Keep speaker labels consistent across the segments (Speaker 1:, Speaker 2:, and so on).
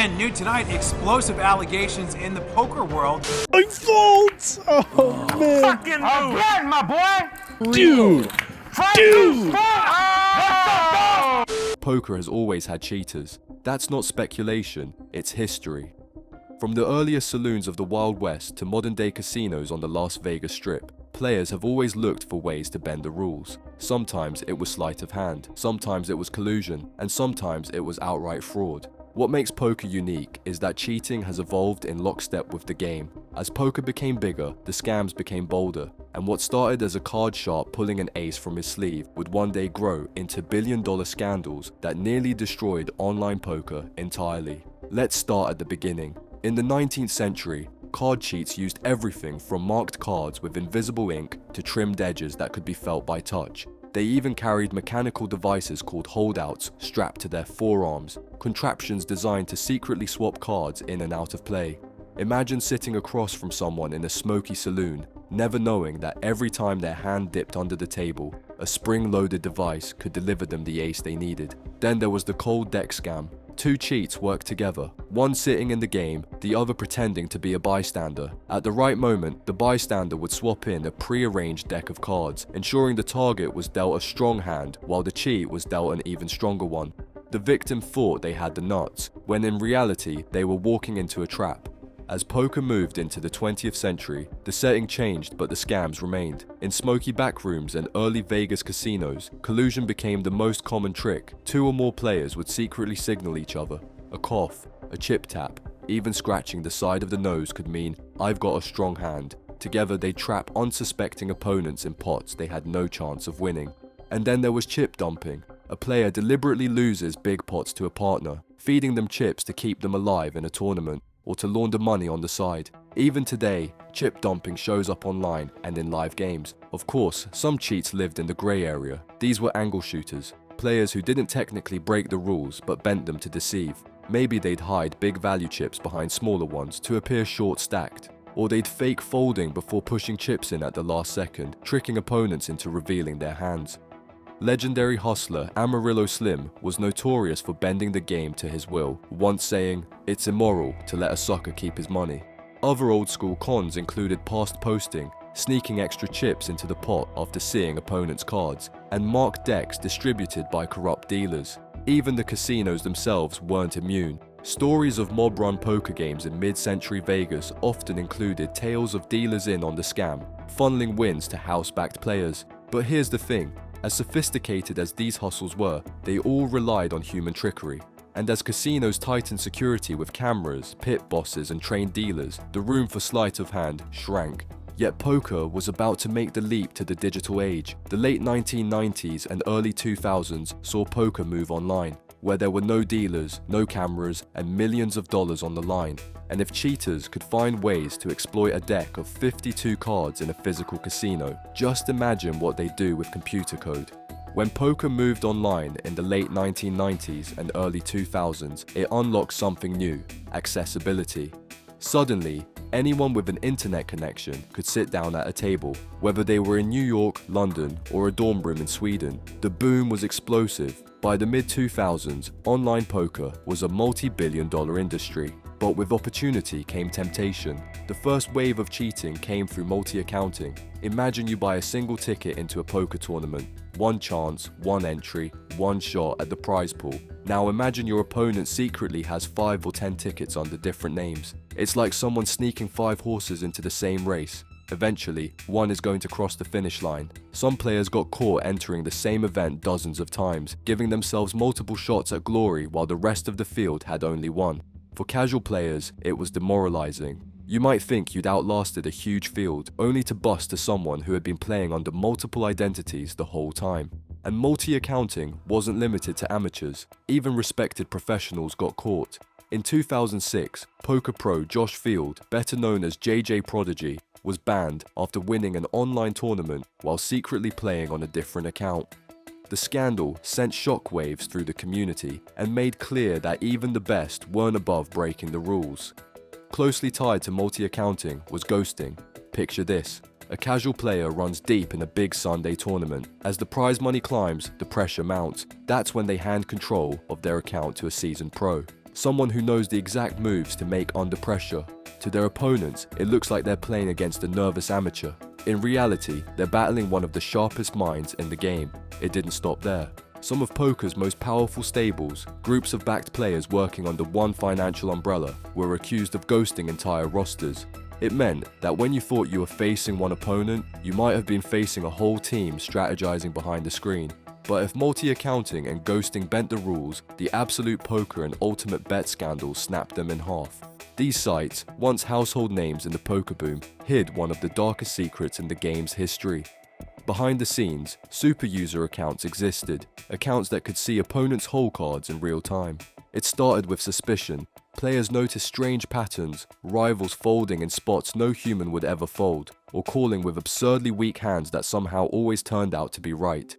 Speaker 1: And new tonight, explosive allegations in the poker world.
Speaker 2: My fault! Oh, man.
Speaker 3: Fucking again, my boy!
Speaker 2: Dude! Dude!
Speaker 4: Poker has always had cheaters. That's not speculation, it's history. From the earliest saloons of the Wild West to modern-day casinos on the Las Vegas Strip, players have always looked for ways to bend the rules. Sometimes it was sleight of hand, sometimes it was collusion, and sometimes it was outright fraud. What makes poker unique is that cheating has evolved in lockstep with the game. As poker became bigger, the scams became bolder, and what started as a card sharp pulling an ace from his sleeve would one day grow into billion-dollar scandals that nearly destroyed online poker entirely. Let's start at the beginning. In the 19th century, card cheats used everything from marked cards with invisible ink to trimmed edges that could be felt by touch. They even carried mechanical devices called holdouts strapped to their forearms, contraptions designed to secretly swap cards in and out of play. Imagine sitting across from someone in a smoky saloon, never knowing that every time their hand dipped under the table, a spring-loaded device could deliver them the ace they needed. Then there was the cold deck scam. Two cheats worked together, one sitting in the game, the other pretending to be a bystander. At the right moment, the bystander would swap in a pre-arranged deck of cards, ensuring the target was dealt a strong hand while the cheat was dealt an even stronger one. The victim thought they had the nuts, when in reality they were walking into a trap. As poker moved into the 20th century, the setting changed but the scams remained. In smoky backrooms and early Vegas casinos, collusion became the most common trick. Two or more players would secretly signal each other. A cough, a chip tap, even scratching the side of the nose could mean, "I've got a strong hand." Together they'd trap unsuspecting opponents in pots they had no chance of winning. And then there was chip dumping. A player deliberately loses big pots to a partner, feeding them chips to keep them alive in a tournament, or to launder money on the side. Even today, chip dumping shows up online and in live games. Of course, some cheats lived in the grey area. These were angle shooters, players who didn't technically break the rules but bent them to deceive. Maybe they'd hide big value chips behind smaller ones to appear short-stacked. Or they'd fake folding before pushing chips in at the last second, tricking opponents into revealing their hands. Legendary hustler Amarillo Slim was notorious for bending the game to his will, once saying, "It's immoral to let a sucker keep his money." Other old-school cons included past posting, sneaking extra chips into the pot after seeing opponents' cards, and marked decks distributed by corrupt dealers. Even the casinos themselves weren't immune. Stories of mob-run poker games in mid-century Vegas often included tales of dealers in on the scam, funneling wins to house-backed players. But here's the thing. As sophisticated as these hustles were, they all relied on human trickery. And as casinos tightened security with cameras, pit bosses and trained dealers, the room for sleight of hand shrank. Yet poker was about to make the leap to the digital age. The late 1990s and early 2000s saw poker move online, where there were no dealers, no cameras, and millions of dollars on the line. And if cheaters could find ways to exploit a deck of 52 cards in a physical casino, just imagine what they'd do with computer code. When poker moved online in the late 1990s and early 2000s, it unlocked something new: accessibility. Suddenly, anyone with an internet connection could sit down at a table, whether they were in New York, London, or a dorm room in Sweden. The boom was explosive. By the mid-2000s, online poker was a multi-billion-dollar industry. But with opportunity came temptation. The first wave of cheating came through multi-accounting. Imagine you buy a single ticket into a poker tournament. One chance, one entry, one shot at the prize pool. Now imagine your opponent secretly has 5 or 10 tickets under different names. It's like someone sneaking 5 horses into the same race. Eventually, one is going to cross the finish line. Some players got caught entering the same event dozens of times, giving themselves multiple shots at glory while the rest of the field had only one. For casual players, it was demoralizing. You might think you'd outlasted a huge field, only to bust to someone who had been playing under multiple identities the whole time. And multi-accounting wasn't limited to amateurs. Even respected professionals got caught. In 2006, poker pro Josh Field, better known as JJ Prodigy, was banned after winning an online tournament while secretly playing on a different account. The scandal sent shockwaves through the community and made clear that even the best weren't above breaking the rules. Closely tied to multi-accounting was ghosting. Picture this. A casual player runs deep in a big Sunday tournament. As the prize money climbs, the pressure mounts. That's when they hand control of their account to a seasoned pro. someone who knows the exact moves to make under pressure. To their opponents, it looks like they're playing against a nervous amateur. In reality, they're battling one of the sharpest minds in the game. It didn't stop there. Some of poker's most powerful stables, groups of backed players working under one financial umbrella, were accused of ghosting entire rosters. It meant that when you thought you were facing one opponent, you might have been facing a whole team strategizing behind the screen. But if multi-accounting and ghosting bent the rules, the Absolute Poker and Ultimate Bet scandals snapped them in half. These sites, once household names in the poker boom, hid one of the darkest secrets in the game's history. Behind the scenes, superuser accounts existed, accounts that could see opponents' hole cards in real time. It started with suspicion. Players noticed strange patterns, rivals folding in spots no human would ever fold, or calling with absurdly weak hands that somehow always turned out to be right.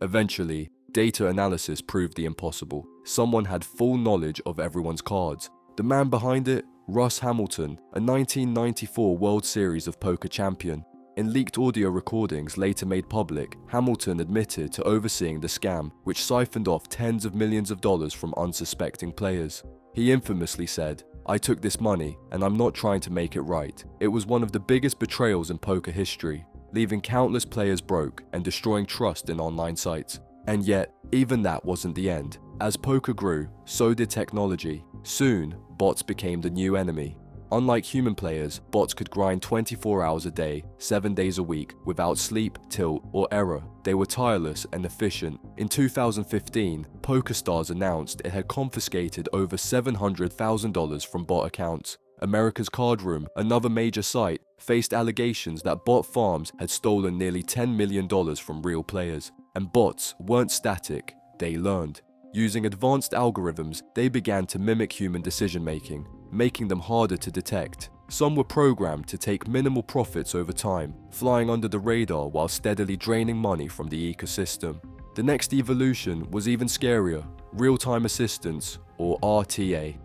Speaker 4: Eventually, data analysis proved the impossible. Someone had full knowledge of everyone's cards. The man behind it? Russ Hamilton, a 1994 World Series of Poker champion. In leaked audio recordings later made public, Hamilton admitted to overseeing the scam, which siphoned off tens of millions of dollars from unsuspecting players. He infamously said, "I took this money, and I'm not trying to make it right. It was one of the biggest betrayals in poker history, leaving countless players broke and destroying trust in online sites." And yet, even that wasn't the end. As poker grew, so did technology. Soon, bots became the new enemy. Unlike human players, bots could grind 24 hours a day, 7 days a week, without sleep, tilt, or error. They were tireless and efficient. In 2015, PokerStars announced it had confiscated over $700,000 from bot accounts. America's Card Room, another major site, faced allegations that bot farms had stolen nearly $10 million from real players. And bots weren't static, they learned. Using advanced algorithms, they began to mimic human decision-making, making them harder to detect. Some were programmed to take minimal profits over time, flying under the radar while steadily draining money from the ecosystem. The next evolution was even scarier: real-time assistants, or RTA.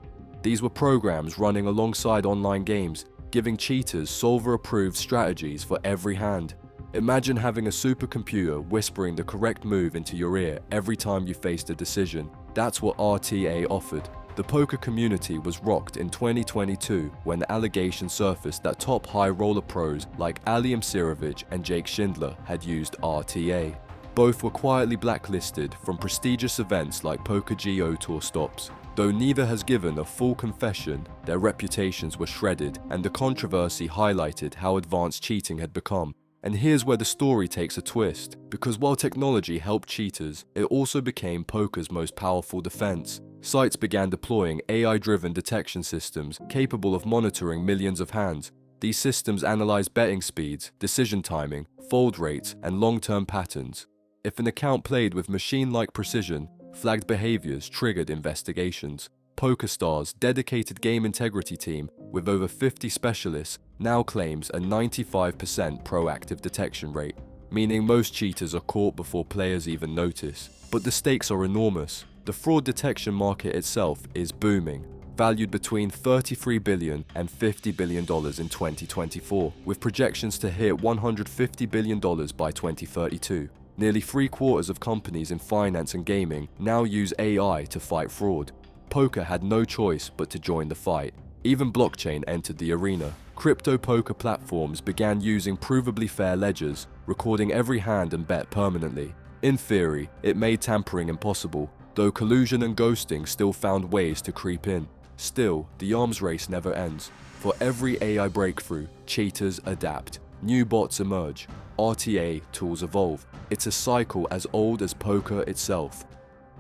Speaker 4: These were programs running alongside online games, giving cheaters solver-approved strategies for every hand. Imagine having a supercomputer whispering the correct move into your ear every time you faced a decision. That's what RTA offered. The poker community was rocked in 2022 when the allegation surfaced that top high roller pros like Ali Imsirovic and Jake Schindler had used RTA. Both were quietly blacklisted from prestigious events like Poker Go Tour stops. Though neither has given a full confession, their reputations were shredded, and the controversy highlighted how advanced cheating had become. And here's where the story takes a twist, because while technology helped cheaters, it also became poker's most powerful defense. Sites began deploying AI-driven detection systems capable of monitoring millions of hands. These systems analyzed betting speeds, decision timing, fold rates, and long-term patterns. If an account played with machine-like precision, flagged behaviors triggered investigations. PokerStars' dedicated game integrity team, with over 50 specialists, now claims a 95% proactive detection rate, meaning most cheaters are caught before players even notice. But the stakes are enormous. The fraud detection market itself is booming, valued between $33 billion and $50 billion in 2024, with projections to hit $150 billion by 2032. Nearly 3/4 of companies in finance and gaming now use AI to fight fraud. Poker had no choice but to join the fight. Even blockchain entered the arena. Crypto poker platforms began using provably fair ledgers, recording every hand and bet permanently. In theory, it made tampering impossible, though collusion and ghosting still found ways to creep in. Still, the arms race never ends. For every AI breakthrough, cheaters adapt. New bots emerge. RTA tools evolve. It's a cycle as old as poker itself.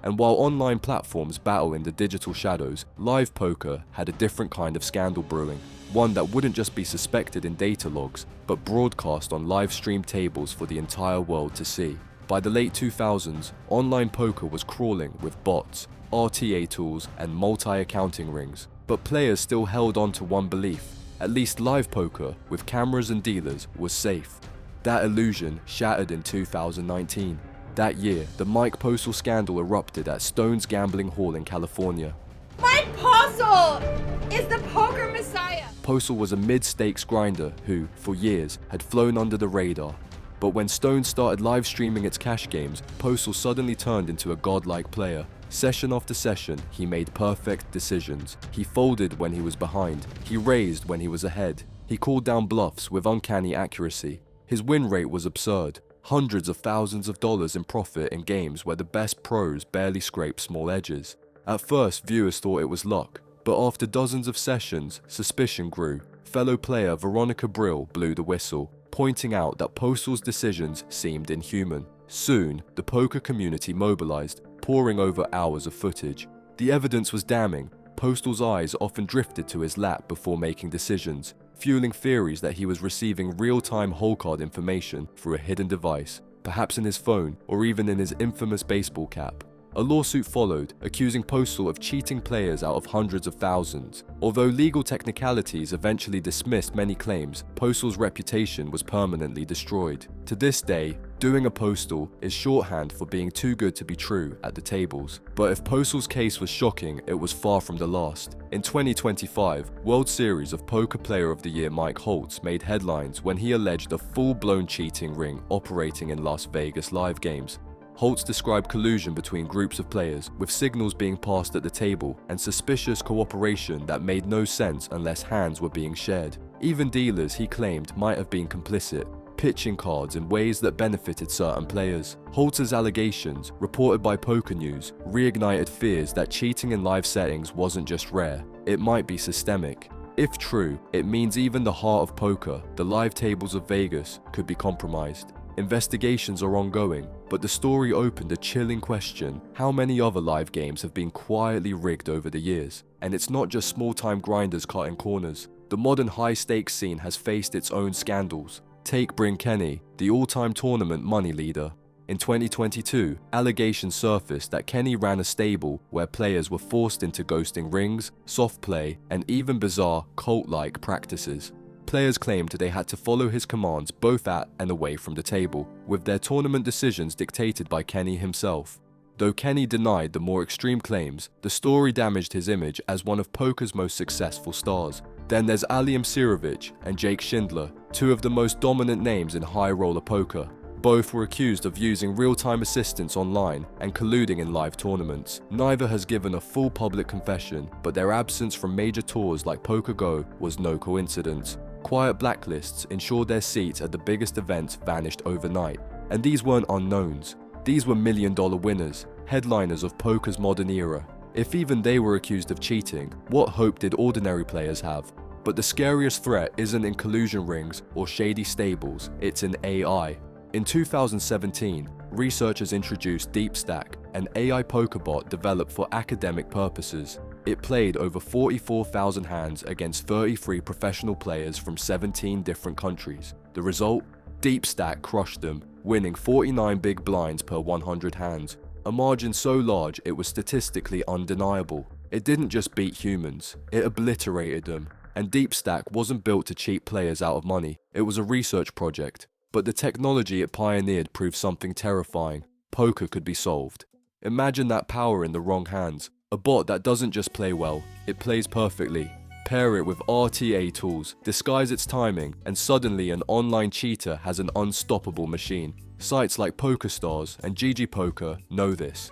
Speaker 4: And while online platforms battle in the digital shadows, live poker had a different kind of scandal brewing. One that wouldn't just be suspected in data logs, but broadcast on live stream tables for the entire world to see. By the late 2000s, online poker was crawling with bots, RTA tools, and multi-accounting rings. But players still held on to one belief: at least live poker, with cameras and dealers, was safe. That illusion shattered in 2019. That year, the Mike Postle scandal erupted at Stone's Gambling Hall in California.
Speaker 5: Mike Postle is the poker messiah!
Speaker 4: Postle was a mid-stakes grinder who, for years, had flown under the radar. But when Stone started live streaming its cash games, Postle suddenly turned into a godlike player, Session after session, he made perfect decisions. He folded when he was behind. He raised when he was ahead. He called down bluffs with uncanny accuracy. His win rate was absurd. Hundreds of thousands of dollars in profit in games where the best pros barely scrape small edges. At first, viewers thought it was luck, but after dozens of sessions, suspicion grew. Fellow player Veronica Brill blew the whistle, pointing out that Postal's decisions seemed inhuman. Soon, the poker community mobilized, poring over hours of footage. The evidence was damning. Postal's eyes often drifted to his lap before making decisions, fueling theories that he was receiving real-time hole card information through a hidden device, perhaps in his phone or even in his infamous baseball cap. A lawsuit followed, accusing Postal of cheating players out of hundreds of thousands. Although legal technicalities eventually dismissed many claims, Postal's reputation was permanently destroyed. To this day, doing a Postal is shorthand for being too good to be true at the tables. But if Postal's case was shocking, it was far from the last. In 2025, World Series of Poker Player of the Year Mike Holtz made headlines when he alleged a full-blown cheating ring operating in Las Vegas live games. Holtz described collusion between groups of players, with signals being passed at the table and suspicious cooperation that made no sense unless hands were being shared. Even dealers, he claimed, might have been complicit, pitching cards in ways that benefited certain players. Holtz's allegations, reported by Poker News, reignited fears that cheating in live settings wasn't just rare, it might be systemic. If true, it means even the heart of poker, the live tables of Vegas, could be compromised. Investigations are ongoing, but the story opened a chilling question: how many other live games have been quietly rigged over the years? And it's not just small-time grinders cutting corners. The modern high-stakes scene has faced its own scandals. Take Bryn Kenny, the all-time tournament money leader. In 2022, allegations surfaced that Kenny ran a stable where players were forced into ghosting rings, soft play, and even bizarre, cult-like practices. Players claimed they had to follow his commands both at and away from the table, with their tournament decisions dictated by Kenny himself. Though Kenny denied the more extreme claims, the story damaged his image as one of poker's most successful stars. Then there's Ali Imsirovic and Jake Schindler, two of the most dominant names in high-roller poker. Both were accused of using real-time assistance online and colluding in live tournaments. Neither has given a full public confession, but their absence from major tours like Poker Go was no coincidence. Quiet blacklists ensured their seats at the biggest events vanished overnight. And these weren't unknowns. These were million-dollar winners, headliners of poker's modern era. If even they were accused of cheating, what hope did ordinary players have? But the scariest threat isn't in collusion rings or shady stables, it's in AI. In 2017, researchers introduced DeepStack, an AI poker bot developed for academic purposes. It played over 44,000 hands against 33 professional players from 17 different countries. The result? DeepStack crushed them, winning 49 big blinds per 100 hands, a margin so large it was statistically undeniable. It didn't just beat humans, it obliterated them. And DeepStack wasn't built to cheat players out of money, it was a research project. But the technology it pioneered proved something terrifying. Poker could be solved. Imagine that power in the wrong hands. A bot that doesn't just play well, it plays perfectly. Pair it with RTA tools, disguise its timing, and suddenly an online cheater has an unstoppable machine. Sites like PokerStars and GG Poker know this.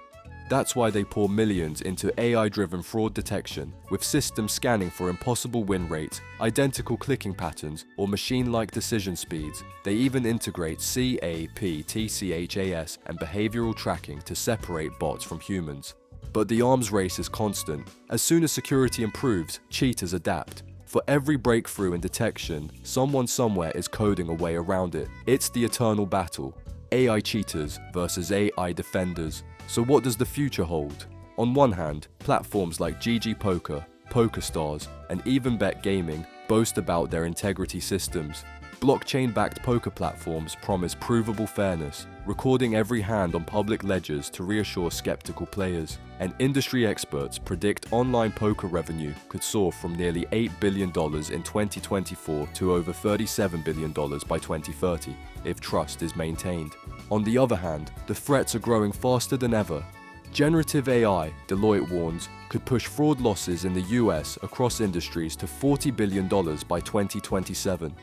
Speaker 4: That's why they pour millions into AI-driven fraud detection, with systems scanning for impossible win rates, identical clicking patterns, or machine-like decision speeds. They even integrate CAPTCHAS and behavioral tracking to separate bots from humans. But the arms race is constant. As soon as security improves, cheaters adapt. For every breakthrough in detection, someone somewhere is coding a way around it. It's the eternal battle. AI cheaters versus AI defenders. So what does the future hold? On one hand, platforms like GG Poker, PokerStars, and even Bet Gaming boast about their integrity systems. Blockchain-backed poker platforms promise provable fairness, recording every hand on public ledgers to reassure skeptical players. And industry experts predict online poker revenue could soar from nearly $8 billion in 2024 to over $37 billion by 2030, if trust is maintained. On the other hand, the threats are growing faster than ever. Generative AI, Deloitte warns, could push fraud losses in the US across industries to $40 billion by 2027.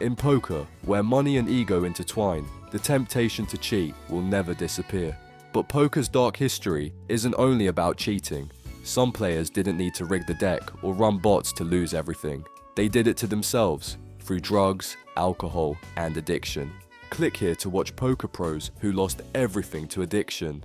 Speaker 4: In poker, where money and ego intertwine, the temptation to cheat will never disappear. But poker's dark history isn't only about cheating. Some players didn't need to rig the deck or run bots to lose everything. They did it to themselves, through drugs, alcohol, and addiction. Click here to watch poker pros who lost everything to addiction.